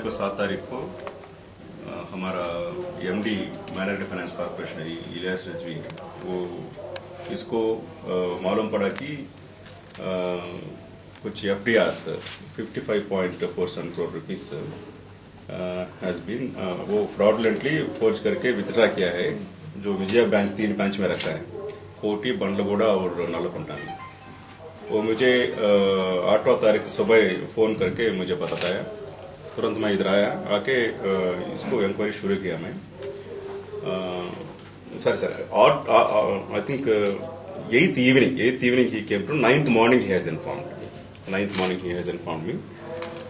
को 7 तारीख को हमारा MD minority finance corporation Ilyas Rizvi वो इसको मालूम पड़ा कि कुछ FDRs 55.47 crore rupees has been वो फ्रॉडलेंटली फोर्ज करके विथड्रा किया है, जो विजया बैंक 3 ब्रांच में रखा है, कोटी, बंडलगुड़ा और नलकुंडा में। वो मुझे 8वां तारीख सुबह फ़ोन करके मुझे बताया। तुरंत मैं इधर आया, आके इसको इंक्वायरी शुरू किया मैं। सर और I think 8th evening he came to 9th morning he has informed me।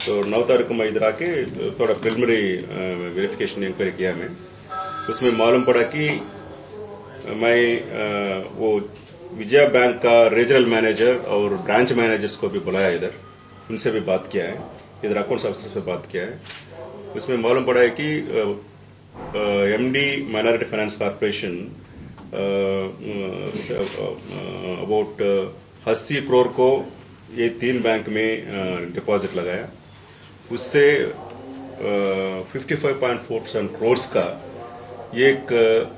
तो 9 तारीख को मैं इधर आके थोड़ा प्रिलिमिनरी वेरिफिकेशन इंक्वायरी किया मैं। उसमें मालूम पड़ा कि मैं वो विजया बैंक का रीजनल मैनेजर और ब्रांच मैनेजर्स को भी बुलाया, इधर उनसे भी बात किया है, इधर अकाउंट्स ऑफिसर से बात किया है। उसमें मालूम पड़ा है कि MD minority finance corporation about 80 crore को ये 3 बैंक में डिपॉजिट लगाया। उससे 55.47 करोड़ का एक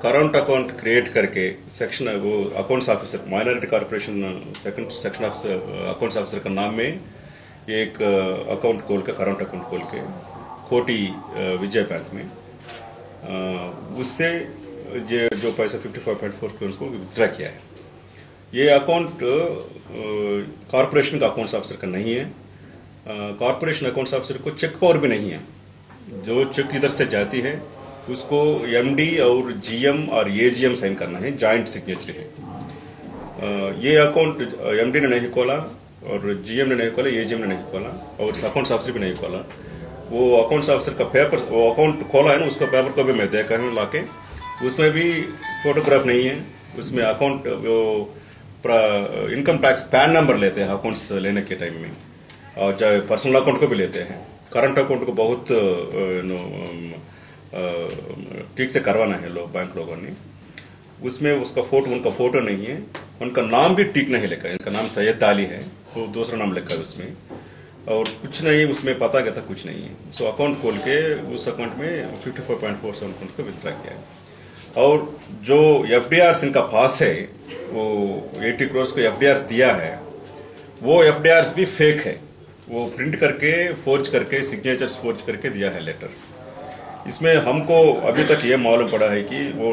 करंट अकाउंट क्रिएट करके सेक्शन वो accounts officer minority corporation section accounts officer का नाम में एक अकाउंट खोल के करंट अकाउंट खोल के कोटी विजय बैंक में उससे जो पैसा 55.4 करोड़ को विथड्रा किया है। ये अकाउंट कॉर्पोरेशन का अकाउंट्स ऑफिसर का नहीं है। कॉर्पोरेशन अकाउंट्स ऑफिसर को चेक पावर भी नहीं है। जो चेक इधर से जाती है उसको एमडी और जीएम और एजीएम साइन करना है, जॉइंट सिग्नेचर है। ये अकाउंट एमडी ने नहीं खोला और जीएम ने नहीं खोला, एजीएम ने नहीं खोला और अकाउंट्स ऑफिसर भी नहीं खोला। वो अकाउंट्स ऑफिसर का पेपर, वो अकाउंट खोला है ना, उसका पेपर को भी मैं देखा हूँ लाके, उसमें भी फोटोग्राफ नहीं है। उसमें अकाउंट वो इनकम टैक्स पैन नंबर लेते हैं अकाउंट्स लेने के टाइम में, और चाहे पर्सनल अकाउंट को भी लेते हैं। करंट अकाउंट को बहुत ठीक से करवाना है लोग, बैंक लोगों ने। उसमें उसका उनका फोटो नहीं है, उनका नाम भी ठीक नहीं लिखा है। इनका नाम सैयद अली है, वो दूसरा नाम लिखा है उसमें, और कुछ नहीं उसमें पता कहता कुछ नहीं है। सो अकाउंट खोल के उस अकाउंट में 54.47 करोड़ को विथड्रा किया है। और जो FDRs इनका पास है, वो 80 करोड़ को FDRs दिया है, वो FDRs भी फेक है। वो प्रिंट करके फोर्ज करके सिग्नेचर्स फोर्ज करके दिया है लेटर। इसमें हमको अभी तक ये मालूम पड़ा है कि वो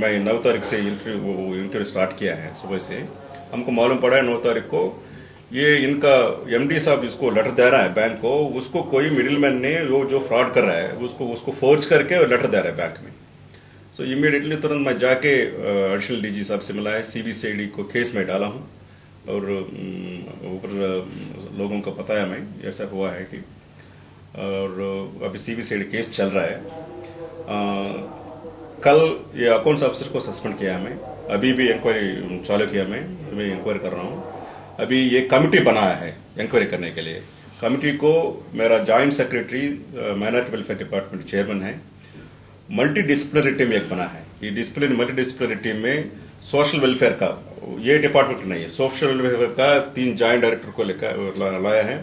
मैं 9 तारीख से इंटरव्यू स्टार्ट किया है सुबह से। हमको मालूम पड़ा है 9 तारीख को ये इनका एमडी साहब इसको लेटर दे रहा है बैंक को, उसको कोई मिडिलमैन ने जो फ्रॉड कर रहा है उसको फोर्ज करके लेटर दे रहा है बैंक में। सो इमीडिएटली तुरंत मैं जाके एडिशनल डीजी साहब से मिला है, CBCID को केस में डाला हूँ और ऊपर लोगों को बताया मैं ऐसा हुआ है कि, और अभी CBCID केस चल रहा है। कल ये अकाउंट्स ऑफिसर को सस्पेंड किया मैं, अभी भी इंक्वायरी चालू किया मैं इंक्वायरी कर रहा हूँ। अभी ये कमिटी बनाया है इंक्वायरी करने के लिए। कमिटी को मेरा joint secretary minority welfare department chairman है। मल्टी डिसिप्लिनरी टीम एक बना है। ये मल्टी डिसिप्लिनरी टीम में सोशल वेलफेयर का, ये डिपार्टमेंट नहीं है, सोशल वेलफेयर का 3 जॉइंट डायरेक्टर को लाया है।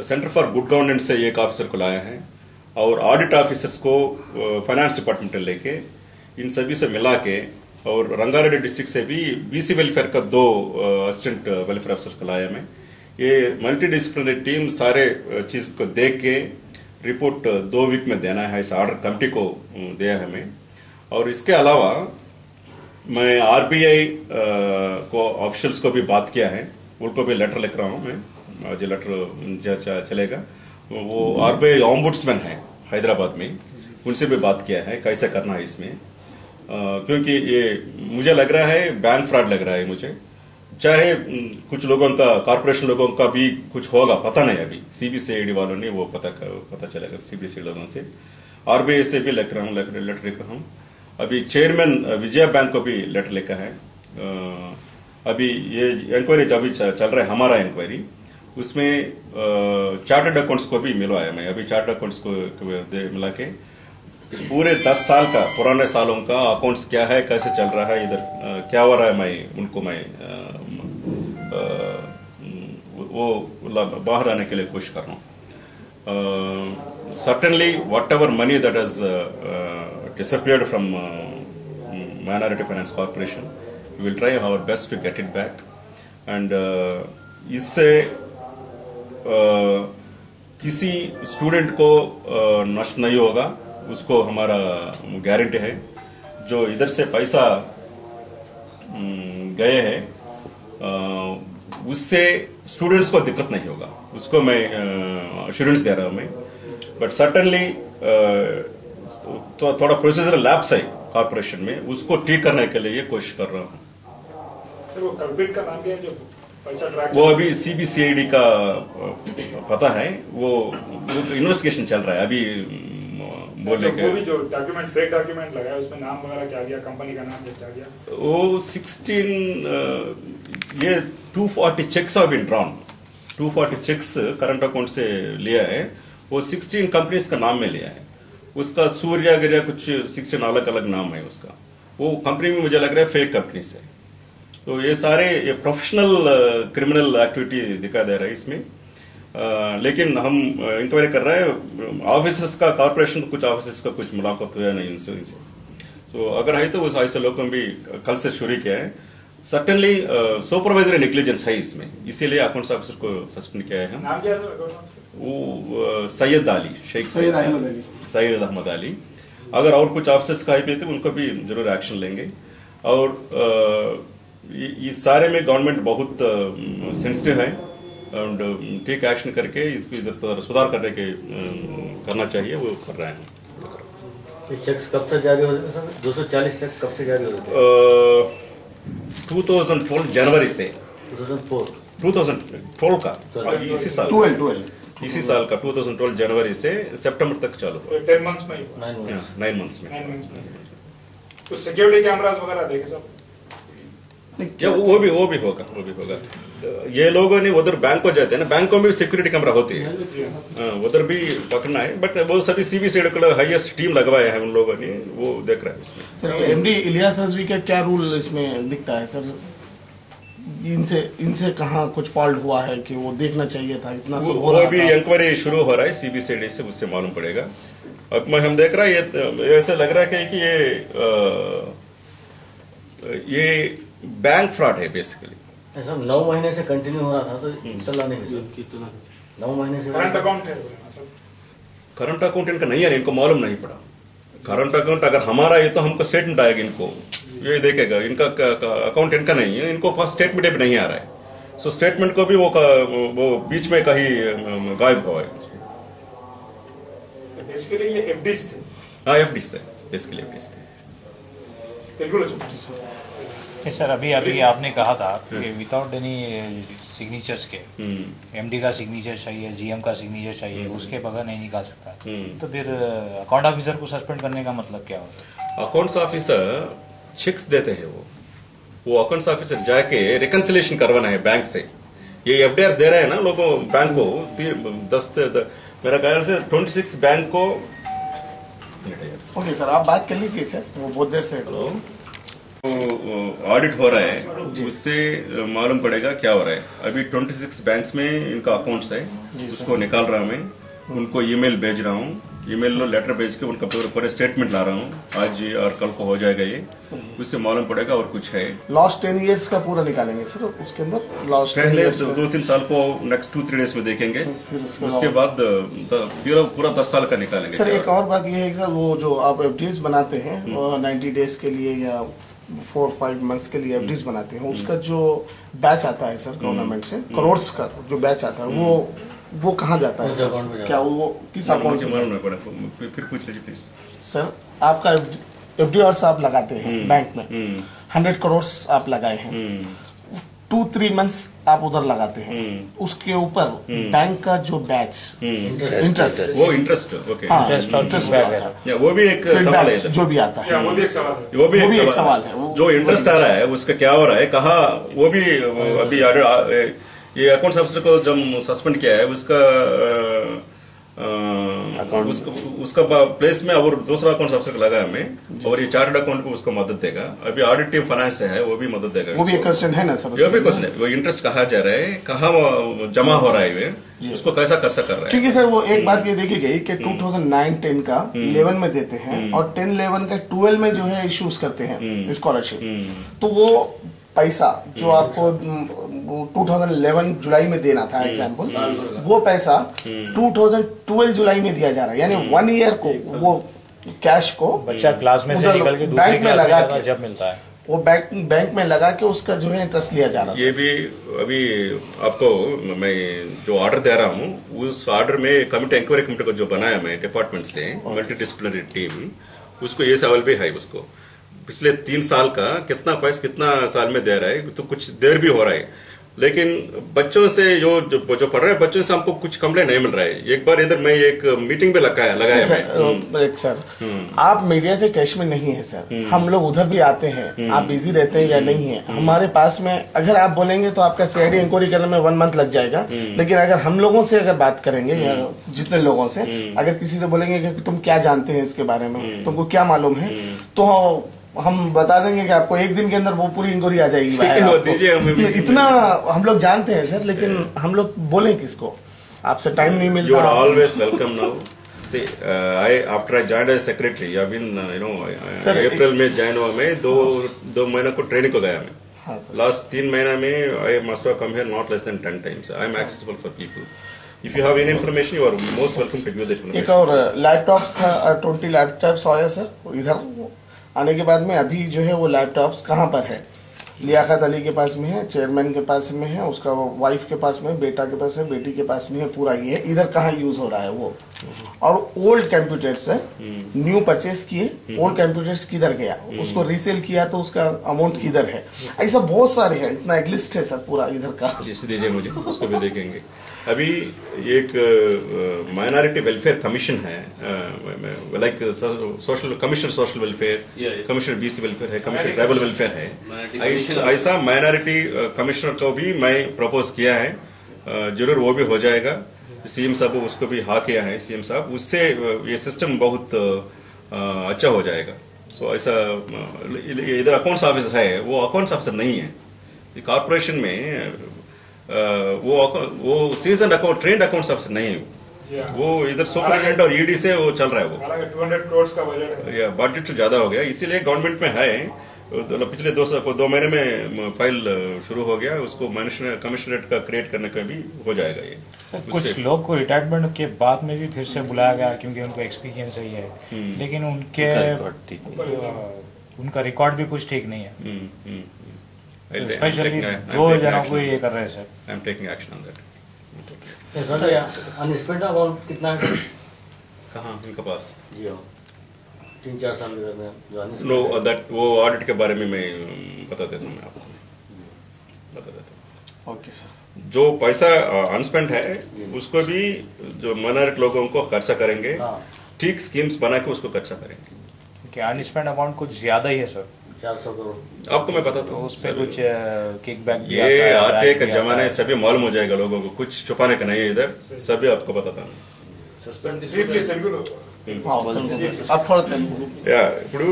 सेंटर फॉर गुड गवर्नेंस से एक ऑफिसर को लाया है, और ऑडिट ऑफिसर्स को फाइनेंस डिपार्टमेंट लेके इन सभी से मिला के, और रंगारेड्डी डिस्ट्रिक्ट से भी BC वेलफेयर का 2 असिस्टेंट वेलफेयर ऑफिसर को लाया मैं। ये मल्टी डिसिप्लिनरी टीम सारे चीज को देख के रिपोर्ट 2 वीक में देना है, इस ऑर्डर कमिटी को दिया है मैं। और इसके अलावा मैं RBI को ऑफिशियल्स को भी बात किया है, उनको भी लेटर लिख रहा हूँ मैं, जो लेटर चलेगा। वो RBI ऑम्बुड्समैन है हैदराबाद में, उनसे भी बात किया है कैसे करना है इसमें। क्योंकि ये मुझे लग रहा है बैंक फ्रॉड लग रहा है मुझे। चाहे कुछ लोगों का, कॉर्पोरेशन लोगों का भी कुछ होगा, पता नहीं। अभी CBCID वालों ने वो पता चलेगा CBCID लोगों से। RBI से भी लेटर लिख रहा हूँ। अभी चेयरमैन विजया बैंक को भी लेटर लिखा है। अभी ये इंक्वायरी अभी चल रहा है हमारा इंक्वायरी, उसमें चार्टर्ड अकाउंट्स को भी मिलवाया मैं। अभी चार्टर्ड अकाउंट्स को मिला के पूरे 10 साल का, पुराने सालों का अकाउंट्स क्या है, कैसे चल रहा है, इधर क्या हो रहा है, मैं उनको वो बाहर आने के लिए कोशिश कर रहा हूँ। certainly whatever money that has disappeared from Minority Finance Corporation, we will try our best to get it back. And इससे किसी स्टूडेंट को नष्ट नहीं होगा, उसको हमारा गारंटी है। जो इधर से पैसा गए हैं उससे स्टूडेंट्स को दिक्कत नहीं होगा, उसको मैं एश्योरेंस दे रहा हूं मैं। बट सर्टनली तो थोड़ा प्रोसीजर लैप्स है कॉर्पोरेशन में, उसको ठीक करने के लिए कोशिश कर रहा हूं। सर वो कल्प्रिट का नाम क्या है जो पैसा ट्रैक? वो अभी CBCID का पता है, वो इन्वेस्टिगेशन चल रहा है अभी। बोलने के वो भी जो डॉक्यूमेंट फेक डॉक्यूमेंट लगाया उसमें नाम वगैरह क्या दिया, कंपनी का नाम क्या दिया? वो 16 ये 240 cheques have been drawn, 240 cheques current account से लिया है। वो 16 कंपनीज का नाम में लिया है। उसका सूर्या गिरिया कुछ 16 अलग अलग नाम है उसका। वो कंपनी में मुझे लग रहा है फेक कंपनी से। तो ये सारे ये प्रोफेशनल क्रिमिनल एक्टिविटी दिखा दे रहा है इसमें। लेकिन हम इंक्वायरी कर रहे हैं ऑफिसर्स का, कॉर्पोरेशन कुछ ऑफिसर्स का कुछ मुलाकात हुआ नहीं उनसे। तो अगर है तो उस ऐसे लोगों भी कल से शुरू किया है। सर्टेनली सुपरवाइजरी नेग्लिजेंस है इसमें, इसीलिए अकाउंट्स ऑफिसर को सस्पेंड किया है हम। नाम क्या है सर? वो सैयद अली, शेख सैयद अहमद अली। अगर और कुछ ऑफिसर्स का पे थे उनको भी जरूर एक्शन लेंगे। और इस सारे में गवर्नमेंट बहुत सेंसिटिव है एंड ठीक एक्शन करके इसको इधर सुधार करने के करना चाहिए, वो कर रहे हैं। चेक्स कब से जारी हो रहे हैं? 240 चेक कब से जारी हो रहे हैं? 2012 जनवरी से। 2012 का इसी साल 2012 जनवरी से सितंबर तक चालू हुआ। 10 मंथ्स में 9 मंथ्स में। तो सिक्योरिटी कैमरास वगैरह देखे सब? वो भी होगा। ये लोगों ने उधर बैंक को जाते हैं ना, बैंकों में भी सिक्योरिटी कैमरा होती है, उधर भी पकड़ना है। बट वो सभी CBCID को हाईएस्ट टीम लगवाया है उन लोगों ने, वो देख रहा है इसमें। सर MD इलियास रजवी का क्या रूल इसमें दिखता है सर? इनसे कहाँ कुछ फॉल्ट हुआ है कि वो देखना चाहिए था इतना सब हो रहा? वो भी इंक्वायरी शुरू हो रहा है CBCID से, उससे मालूम पड़ेगा। अब मैं हम देख रहा है ये ऐसा लग रहा है कि ये बैंक फ्रॉड है बेसिकली। ऐसा 9 महीने से कंटिन्यू हो रहा था तो चला नहीं। 9 महीने से करंट अकाउंट है? करंट अकाउंट इनका नहीं है, इनको मालूम नहीं पड़ा। करंट अकाउंट अगर हमारा है तो हमको स्टेटमेंट आएगा, इनको ये देखेगा। इनका अकाउंट इनका नहीं है, इनको पास स्टेटमेंट भी नहीं आ रहा है। सो स्टेटमेंट को भी वो बीच में कहीं गायब हुआ है। बेसिकली ये FDs थे। हाँ, FDs थे बेसिकली, FDs थे। बिल्कुल सर अभी आपने कहा था कि विदाउट एनी सिग्नेचर्स के MD का सिग्नेचर चाहिए, GM का सिग्नेचर चाहिए, उसके बगैर नहीं निकाल सकता। तो फिर अकाउंट ऑफिसर को सस्पेंड करने का मतलब क्या होता है? अकाउंट्स ऑफिसर चेक्स देते हैं, वो अकाउंट्स ऑफिसर जाके रिकंसिलेशन करवाना है बैंक से। ये FDRs दे रहे हैं ना लोगों बैंक को, 10 मेरा ख्याल से 26 बैंक को। ओके सर, आप बात कर लीजिए सर, वो बहुत देर से। ऑडिट हो रहा है, उससे मालूम पड़ेगा क्या हो रहा है। अभी 26 बैंक्स में इनका अकाउंट्स है, उसको निकाल रहा हूं मैं, उनको ईमेल भेज रहा हूं, ईमेल लो लेटर भेज के उनका पूरे स्टेटमेंट ला रहा हूं। आज और कल को हो जाएगा ये, उससे मालूम पड़ेगा और कुछ है। लास्ट 10 years का पूरा निकालेंगे सर उसके अंदर? लास्ट पहले 2-3 साल को नेक्स्ट 2-3 डेज में देखेंगे, उसके बाद पूरा 10 साल का निकालेंगे। सर एक और बात ये है सर, वो जो आप FDs बनाते हैं 90 डेज के लिए या 4-5 मंथ्स के लिए FDs बनाते हैं, उसका जो बैच आता है सर गवर्नमेंट से, करोड़ का जो बैच आता है, वो कहाँ जाता है सर? क्या वो किस अकाउंट में? फिर पूछ लीजिए प्लीज सर। आपका FDRs आप लगाते हैं बैंक में, 100 करोड़ आप लगाए हैं, 2-3 मंथ्स आप उधर लगाते हैं, उसके ऊपर बैंक का जो बैच इंटरेस्ट, वो इंटरेस्ट ओके, वो भी एक सवाल है जो भी आता है, वो भी एक सवाल है। जो इंटरेस्ट आ रहा है उसका क्या हो रहा है, कहा वो भी अभी ये अकाउंट्स ऑफिसर को जब सस्पेंड किया है उसका प्लेस में और दूसरा अकाउंट ऑफिसर को लगाया मैं, और ये चार्टर्ड अकाउंट को उसको मदद देगा। अभी ऑडिट टीम फाइनेंस है, वो भी मदद देगा। वो भी एक क्वेश्चन है ना सर? वो भी क्वेश्चन है, वो इंटरेस्ट कहाँ जा रहा है, कहाँ जमा हो रहा है, उसको कैसा खर्चा कर रहा है। क्योंकि सर वो एक बात ये देखी गई कि 2009-10 का 11 में देते हैं और 10-11 का 12 में जो है इश्यूज करते हैं स्कॉलरशिप। तो वो पैसा जो आपको 2011 जुलाई में देना था एग्जाम्पल, वो पैसा 2012 जुलाई में दिया जा रहा है, यानी 1 ईयर को वो कैश को बच्चा क्लास में से निकल के दूसरी बैंक में क्लास लगा में के जब मिलता है वो बैंक में लगा के उसका जो है इंटरेस्ट लिया जा रहा है। ये भी अभी आपको मैं जो ऑर्डर दे रहा हूँ उस ऑर्डर में कमिटी इंक्वायरी कमिटी को जो बनाया मैं डिपार्टमेंट से मल्टी डिसिप्लिनरी टीम, उसको ये सवाल भी है उसको पिछले 3 साल का कितना पैसा कितना साल में दे रहा है, तो कुछ देर भी हो रहा है, लेकिन बच्चों से जो पढ़ रहे हैं बच्चों से हमको कुछ कंप्लेंट नहीं मिल रहा है। एक बार इधर मैं एक मीटिंग भी लगाया सर आप मीडिया से टच में नहीं है सर, हम लोग उधर भी आते हैं, आप बिजी रहते हैं या नहीं है हमारे पास में, अगर आप बोलेंगे तो आपका सीआईडी इंक्वायरी करने में 1 मंथ लग जाएगा, लेकिन अगर हम लोगों से अगर बात करेंगे या जितने लोगों से अगर किसी से बोलेंगे कि तुम क्या जानते हैं इसके बारे में, तुमको क्या मालूम है, तो हम बता देंगे कि आपको 1 दिन के अंदर वो पूरी इंक्वायरी आ जाएगी बाहर। इतना हम लोग जानते हैं सर, लेकिन हम लोग बोलें किसको, आपसे टाइम नहीं मिलता। You are always welcome now. See, after I joined as secretary, I've been अप्रैल में ज्वाइन हुआ मैं, 2 महीना को ट्रेनिंग को गया मैं। हाँ सर। लास्ट 3 महीना में I must have come here not less than 10 times. I am accessible for people. If you have any information, you are most welcome to give that information. एक और लैपटॉप्स था, 20 laptops आया sir इधर आने के बाद में। अभी जो है वो लैपटॉप्स कहाँ पर है, लियाकत अली के पास में है, चेयरमैन के पास में है, उसका वाइफ के पास में, बेटा के पास है, बेटी के पास में है, पूरा ये है। इधर कहाँ यूज हो रहा है वो, और ओल्ड कंप्यूटर्स है न्यू परचेस किए, ओल्ड कंप्यूटर्स किधर गया, उसको रीसेल किया तो उसका अमाउंट किधर है, ऐसा बहुत सारे है, इतना एक लिस्ट है सर पूरा इधर का। लिस्ट दीजिए मुझे, उसको भी देखेंगे। अभी एक माइनॉरिटी वेलफेयर कमीशन है, like social commission social welfare, commissioner BC welfare है, कमिश्नर ट्राइबल वेलफेयर है, ऐसा माइनॉरिटी कमिश्नर को भी मैं प्रपोज किया है, जरूर वो भी हो जाएगा। सीएम साहब उसको भी हाँ किया है सीएम साहब, उससे ये सिस्टम बहुत अच्छा हो जाएगा। सो ऐसा इधर अकाउंट्स ऑफिसर है, वो अकाउंट्स ऑफिसर नहीं है कॉर्पोरेशन में, वो season account trend accounts officer नहीं है, वो इधर सुपरिटेंडेंट और ईडी से वो चल रहा है, वो 200 करोड़ का बजट है, बजट तो ज्यादा हो गया, इसीलिए गवर्नमेंट में है। पिछले 2 महीने में फाइल शुरू हो गया, उसको कमिश्नरेट का क्रिएट करने का भी हो जाएगा ये। कुछ लोग को रिटायरमेंट के बाद में भी फिर से बुलाया गया क्योंकि उनको एक्सपीरियंस ही है, लेकिन उनका रिकॉर्ड भी कुछ ठीक नहीं है, स्पेशली 2 जनों को ये कर रहे हैं sir. I am taking action on that. Sir unspent amount कितना है कहाँ इनके पास? जी हाँ, 3-4 साल के दरमियान नो दैट वो ऑडिट के बारे में मैं बताते समय आपको बता देता हूँ। Okay sir. जो पैसा अनस्पेंड है उसको भी जो माइनॉरिटी लोगों को खर्चा करेंगे, ठीक स्कीम्स बना के उसको खर्चा करेंगे, क्योंकि अनस्पेंड अमाउंट कुछ ज्यादा ही है सर, 400 करोड़। आपको मैं बताता हूँ, उस पे कुछ किकबैक भी ये आता है, आटे का जमाना है, सभी मालूम हो जाएगा लोगों को, कुछ छुपाने का नहीं है इधर, सभी आपको बताता हूँ। आप थोड़ा ఇప్పుడు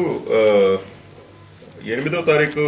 8వ తారీఖు